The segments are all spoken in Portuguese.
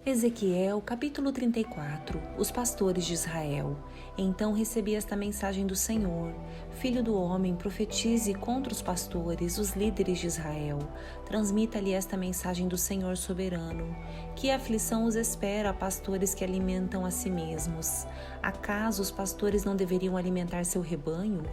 Ezequiel, capítulo 34. Os pastores de Israel. Então recebi esta mensagem do Senhor: Filho do homem, profetize contra os pastores, os líderes de Israel. Transmita-lhe esta mensagem do Senhor soberano: que aflição os espera a pastores que alimentam a si mesmos? Acaso os pastores não deveriam alimentar seu rebanho?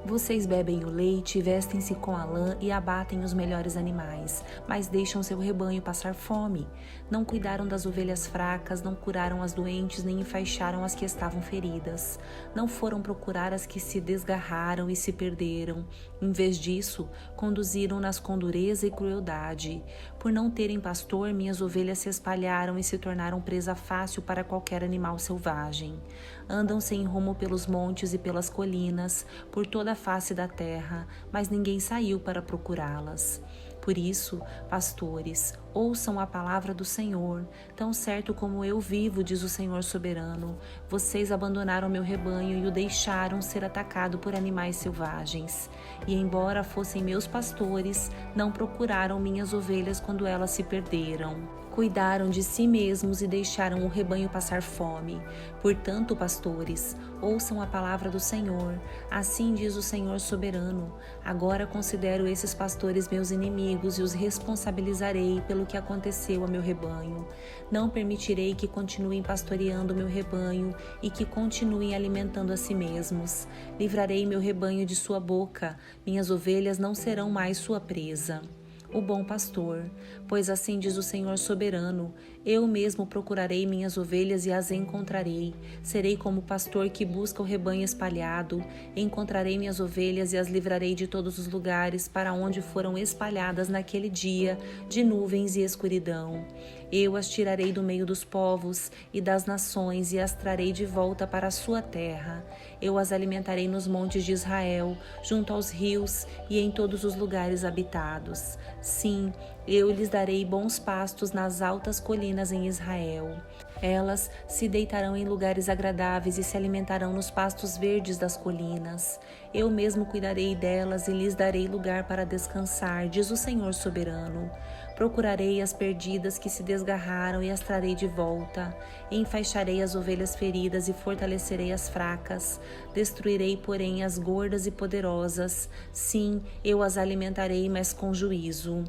Vocês bebem o leite, vestem-se com a lã e abatem os melhores animais, mas deixam seu rebanho passar fome. Não cuidaram das ovelhas fracas, não curaram as doentes, nem enfaixaram as que estavam feridas. Não foram procurar as que se desgarraram e se perderam. Em vez disso, conduziram-nas com dureza e crueldade. Por não terem pastor, minhas ovelhas se espalharam e se tornaram presa fácil para qualquer animal selvagem. Andam sem rumo pelos montes e pelas colinas, por toda a face da terra, mas ninguém saiu para procurá-las. Por isso, pastores, ouçam a palavra do Senhor. Tão certo como eu vivo, diz o Senhor soberano, vocês abandonaram meu rebanho e o deixaram ser atacado por animais selvagens. E embora fossem meus pastores, não procuraram minhas ovelhas quando elas se perderam. Cuidaram de si mesmos e deixaram o rebanho passar fome. Portanto, pastores, ouçam a palavra do Senhor. Assim diz o Senhor soberano: agora considero esses pastores meus inimigos e os responsabilizarei pelo que aconteceu a meu rebanho. Não permitirei que continuem pastoreando meu rebanho e que continuem alimentando a si mesmos. Livrarei meu rebanho de sua boca, minhas ovelhas não serão mais sua presa. O bom pastor, pois assim diz o Senhor soberano: eu mesmo procurarei minhas ovelhas e as encontrarei. Serei como o pastor que busca o rebanho espalhado. Encontrarei minhas ovelhas e as livrarei de todos os lugares para onde foram espalhadas naquele dia de nuvens e escuridão. Eu as tirarei do meio dos povos e das nações e as trarei de volta para a sua terra. Eu as alimentarei nos montes de Israel, junto aos rios e em todos os lugares habitados. Sim, eu lhes darei bons pastos nas altas colinas em Israel. Elas se deitarão em lugares agradáveis e se alimentarão nos pastos verdes das colinas. Eu mesmo cuidarei delas e lhes darei lugar para descansar, diz o Senhor soberano. Procurarei as perdidas que se desgarraram e as trarei de volta. Enfaixarei as ovelhas feridas e fortalecerei as fracas. Destruirei, porém, as gordas e poderosas. Sim, eu as alimentarei, mas com juízo.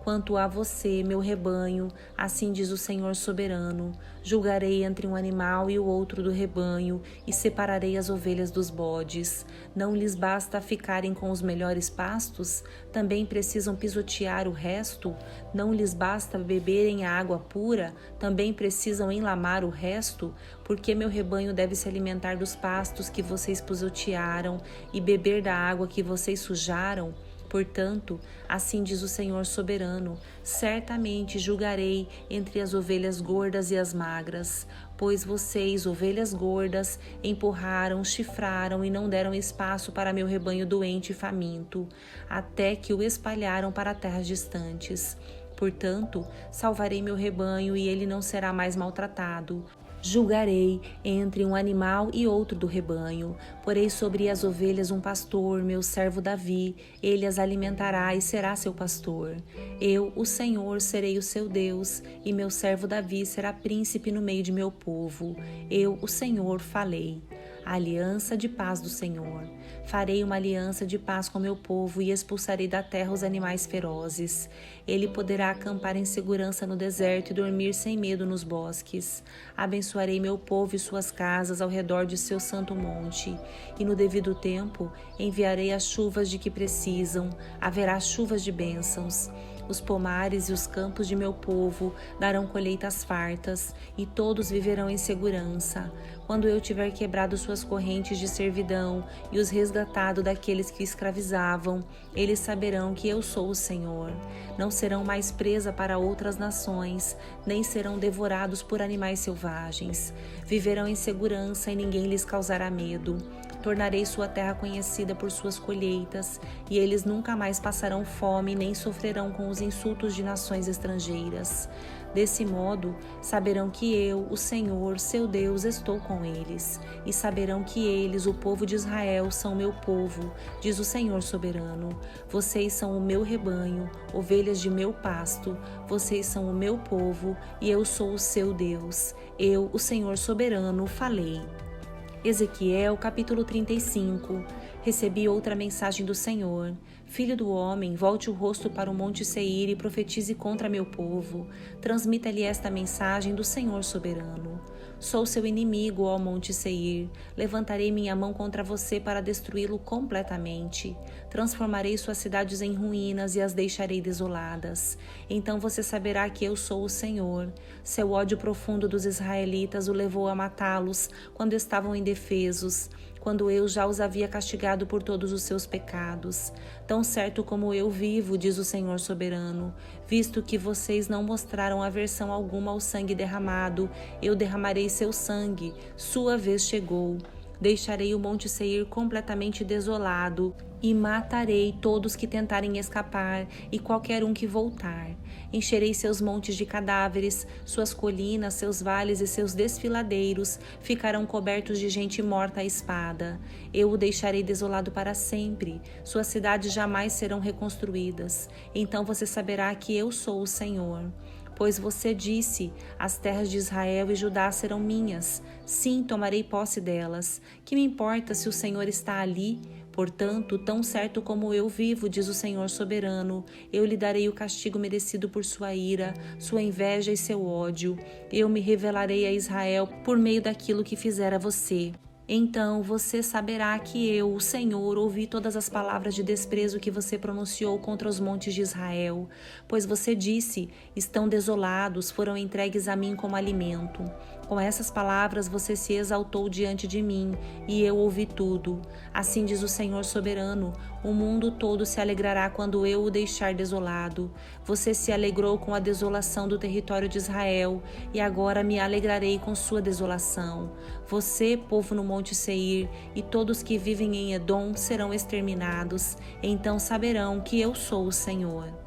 Quanto a você, meu rebanho, assim diz o Senhor soberano, julgarei entre um animal e o outro do rebanho e separarei as ovelhas dos bodes. Não lhes basta ficarem com os melhores pastos? Também precisam pisotear o resto? Não lhes basta beberem a água pura? Também precisam enlamar o resto? Porque meu rebanho deve se alimentar dos pastos que vocês pisotearam e beber da água que vocês sujaram? Portanto, assim diz o Senhor soberano: certamente julgarei entre as ovelhas gordas e as magras, pois vocês, ovelhas gordas, empurraram, chifraram e não deram espaço para meu rebanho doente e faminto, até que o espalharam para terras distantes. Portanto, salvarei meu rebanho e ele não será mais maltratado. Julgarei entre um animal e outro do rebanho. Porei sobre as ovelhas um pastor, meu servo Davi. Ele as alimentará e será seu pastor. Eu, o Senhor, serei o seu Deus, e meu servo Davi será príncipe no meio de meu povo. Eu, o Senhor, falei. A aliança de paz do Senhor. Farei uma aliança de paz com meu povo e expulsarei da terra os animais ferozes. Ele poderá acampar em segurança no deserto e dormir sem medo nos bosques. Abençoarei meu povo e suas casas ao redor de seu santo monte. E no devido tempo enviarei as chuvas de que precisam. Haverá chuvas de bênçãos. Os pomares e os campos de meu povo darão colheitas fartas, e todos viverão em segurança. Quando eu tiver quebrado suas correntes de servidão e os resgatado daqueles que escravizavam, eles saberão que eu sou o Senhor. Não serão mais presa para outras nações, nem serão devorados por animais selvagens. Viverão em segurança e ninguém lhes causará medo. Tornarei sua terra conhecida por suas colheitas, e eles nunca mais passarão fome nem sofrerão com os insultos de nações estrangeiras. Desse modo, saberão que eu, o Senhor, seu Deus, estou com eles, e saberão que eles, o povo de Israel, são meu povo, diz o Senhor soberano. Vocês são o meu rebanho, ovelhas de meu pasto, vocês são o meu povo, e eu sou o seu Deus. Eu, o Senhor soberano, falei. Ezequiel, capítulo 35. Recebi outra mensagem do Senhor. Filho do homem, volte o rosto para o monte Seir e profetize contra meu povo. Transmita-lhe esta mensagem do Senhor soberano. Sou seu inimigo, ó monte Seir. Levantarei minha mão contra você para destruí-lo completamente. Transformarei suas cidades em ruínas e as deixarei desoladas. Então você saberá que eu sou o Senhor. Seu ódio profundo dos israelitas o levou a matá-los quando estavam indefesos, quando eu já os havia castigado por todos os seus pecados. Tão certo como eu vivo, diz o Senhor soberano, visto que vocês não mostraram aversão alguma ao sangue derramado, eu derramarei seu sangue, sua vez chegou. Deixarei o monte Seir completamente desolado e matarei todos que tentarem escapar e qualquer um que voltar. Encherei seus montes de cadáveres, suas colinas, seus vales e seus desfiladeiros ficarão cobertos de gente morta à espada. Eu o deixarei desolado para sempre, suas cidades jamais serão reconstruídas. Então você saberá que eu sou o Senhor. Pois você disse, as terras de Israel e Judá serão minhas. Sim, tomarei posse delas. Que me importa se o Senhor está ali? Portanto, tão certo como eu vivo, diz o Senhor soberano, eu lhe darei o castigo merecido por sua ira, sua inveja e seu ódio. Eu me revelarei a Israel por meio daquilo que fizer a você. Então você saberá que eu, o Senhor, ouvi todas as palavras de desprezo que você pronunciou contra os montes de Israel, pois você disse, estão desolados, foram entregues a mim como alimento. Com essas palavras você se exaltou diante de mim, e eu ouvi tudo. Assim diz o Senhor soberano, o mundo todo se alegrará quando eu o deixar desolado. Você se alegrou com a desolação do território de Israel, e agora me alegrarei com sua desolação. Você, povo no monte Seir, e todos que vivem em Edom serão exterminados. Então saberão que eu sou o Senhor.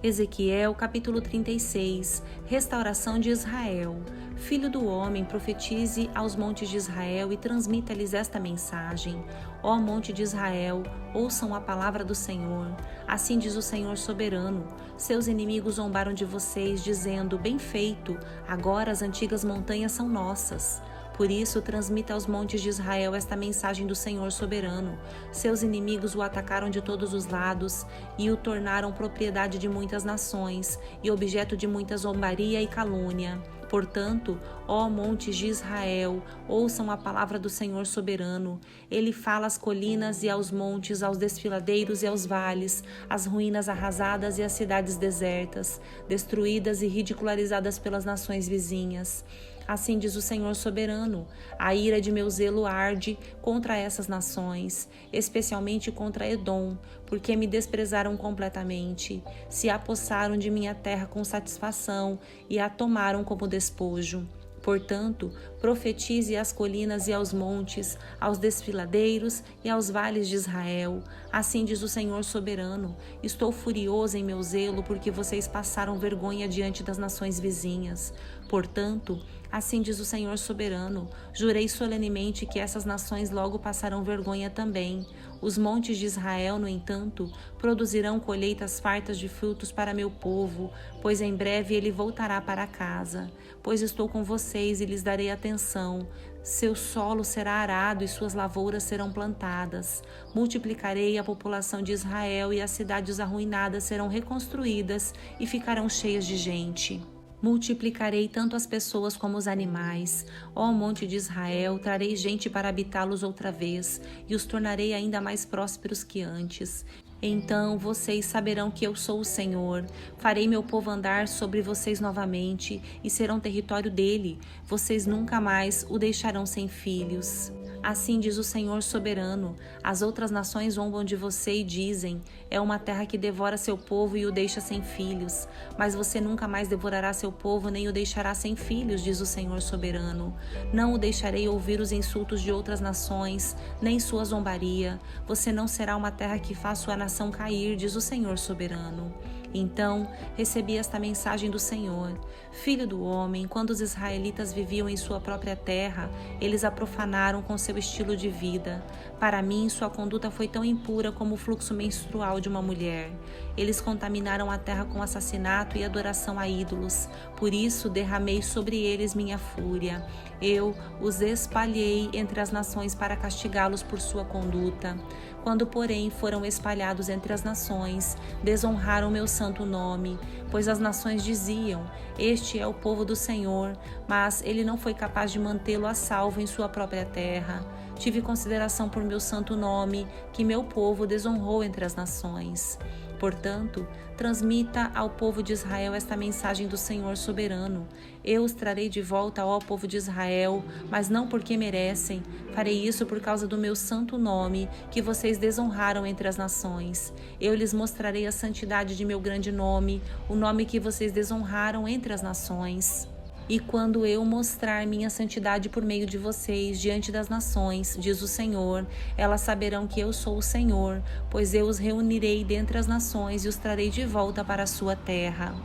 Ezequiel, capítulo 36. Restauração de Israel. Filho do homem, profetize aos montes de Israel e transmita-lhes esta mensagem. Ó monte de Israel, ouçam a palavra do Senhor. Assim diz o Senhor soberano. Seus inimigos zombaram de vocês, dizendo, bem feito, agora as antigas montanhas são nossas. Por isso, transmita aos montes de Israel esta mensagem do Senhor soberano. Seus inimigos o atacaram de todos os lados e o tornaram propriedade de muitas nações e objeto de muita zombaria e calúnia. Portanto, ó montes de Israel, ouçam a palavra do Senhor soberano. Ele fala às colinas e aos montes, aos desfiladeiros e aos vales, às ruínas arrasadas e às cidades desertas, destruídas e ridicularizadas pelas nações vizinhas. Assim diz o Senhor soberano, a ira de meu zelo arde contra essas nações, especialmente contra Edom, porque me desprezaram completamente, se apossaram de minha terra com satisfação e a tomaram como despojo. Portanto, profetize às colinas e aos montes, aos desfiladeiros e aos vales de Israel. Assim diz o Senhor soberano, estou furioso em meu zelo porque vocês passaram vergonha diante das nações vizinhas. Portanto, assim diz o Senhor soberano, jurei solenemente que essas nações logo passarão vergonha também. Os montes de Israel, no entanto, produzirão colheitas fartas de frutos para meu povo, pois em breve ele voltará para casa. Pois estou com vocês e lhes darei atenção. Seu solo será arado e suas lavouras serão plantadas. Multiplicarei a população de Israel e as cidades arruinadas serão reconstruídas e ficarão cheias de gente. Multiplicarei tanto as pessoas como os animais. Ó monte de Israel, trarei gente para habitá-los outra vez, e os tornarei ainda mais prósperos que antes. Então vocês saberão que eu sou o Senhor. Farei meu povo andar sobre vocês novamente, e serão território dele. Vocês nunca mais o deixarão sem filhos. Assim diz o Senhor soberano, as outras nações zombam de você e dizem, é uma terra que devora seu povo e o deixa sem filhos. Mas você nunca mais devorará seu povo nem o deixará sem filhos, diz o Senhor soberano. Não o deixarei ouvir os insultos de outras nações, nem sua zombaria. Você não será uma terra que faça sua nação cair, diz o Senhor soberano. Então recebi esta mensagem do Senhor: Filho do homem, quando os israelitas viviam em sua própria terra, eles a profanaram com seu estilo de vida. Para mim, sua conduta foi tão impura como o fluxo menstrual de uma mulher. Eles contaminaram a terra com assassinato e adoração a ídolos. Por isso, derramei sobre eles minha fúria. Eu os espalhei entre as nações para castigá-los por sua conduta. Quando, porém, foram espalhados entre as nações, desonraram meu santo nome, pois as nações diziam: Este é o povo do Senhor, mas ele não foi capaz de mantê-lo a salvo em sua própria terra. Tive consideração por meu santo nome, que meu povo desonrou entre as nações. Portanto, transmita ao povo de Israel esta mensagem do Senhor soberano: Eu os trarei de volta, ó povo de Israel, mas não porque merecem. Farei isso por causa do meu santo nome, que vocês desonraram entre as nações. Eu lhes mostrarei a santidade de meu grande nome, o nome que vocês desonraram entre as nações. E quando eu mostrar minha santidade por meio de vocês diante das nações, diz o Senhor, elas saberão que eu sou o Senhor, pois eu os reunirei dentre as nações e os trarei de volta para a sua terra.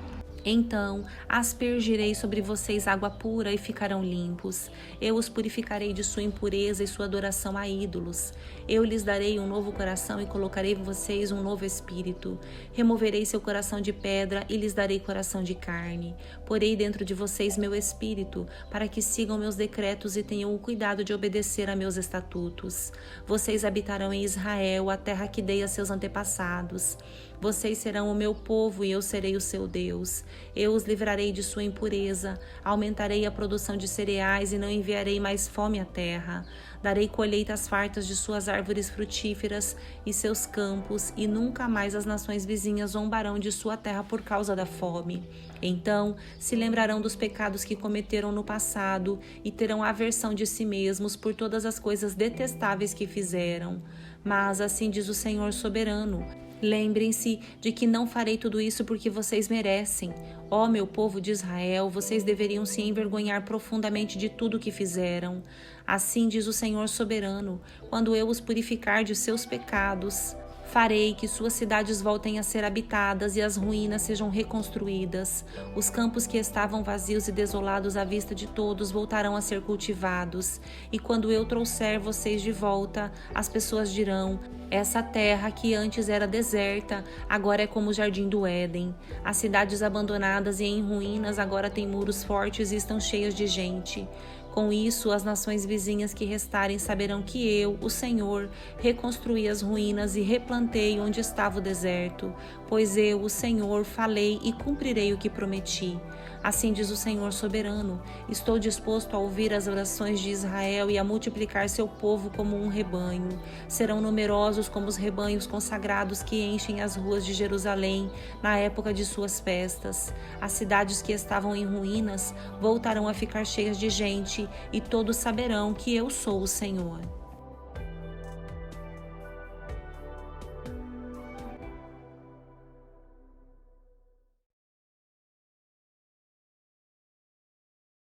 Então aspergirei sobre vocês água pura e ficarão limpos. Eu os purificarei de sua impureza e sua adoração a ídolos. Eu lhes darei um novo coração e colocarei em vocês um novo espírito. Removerei seu coração de pedra e lhes darei coração de carne. Porei dentro de vocês meu espírito, para que sigam meus decretos e tenham o cuidado de obedecer a meus estatutos. Vocês habitarão em Israel, a terra que dei a seus antepassados. Vocês serão o meu povo e eu serei o seu Deus. Eu os livrarei de sua impureza, aumentarei a produção de cereais e não enviarei mais fome à terra. Darei colheitas fartas de suas árvores frutíferas e seus campos, e nunca mais as nações vizinhas zombarão de sua terra por causa da fome. Então se lembrarão dos pecados que cometeram no passado e terão aversão de si mesmos por todas as coisas detestáveis que fizeram. Mas assim diz o Senhor soberano: Lembrem-se de que não farei tudo isso porque vocês merecem. Ó meu povo de Israel, vocês deveriam se envergonhar profundamente de tudo o que fizeram. Assim diz o Senhor soberano: quando eu os purificar de seus pecados, farei que suas cidades voltem a ser habitadas e as ruínas sejam reconstruídas. Os campos que estavam vazios e desolados à vista de todos voltarão a ser cultivados. E quando eu trouxer vocês de volta, as pessoas dirão: essa terra que antes era deserta, agora é como o jardim do Éden. As cidades abandonadas e em ruínas agora têm muros fortes e estão cheias de gente. Com isso, as nações vizinhas que restarem saberão que eu, o Senhor, reconstruí as ruínas e replantei onde estava o deserto, pois eu, o Senhor, falei e cumprirei o que prometi. Assim diz o Senhor soberano: estou disposto a ouvir as orações de Israel e a multiplicar seu povo como um rebanho. Serão numerosos como os rebanhos consagrados que enchem as ruas de Jerusalém na época de suas festas. As cidades que estavam em ruínas voltarão a ficar cheias de gente, e todos saberão que eu sou o Senhor.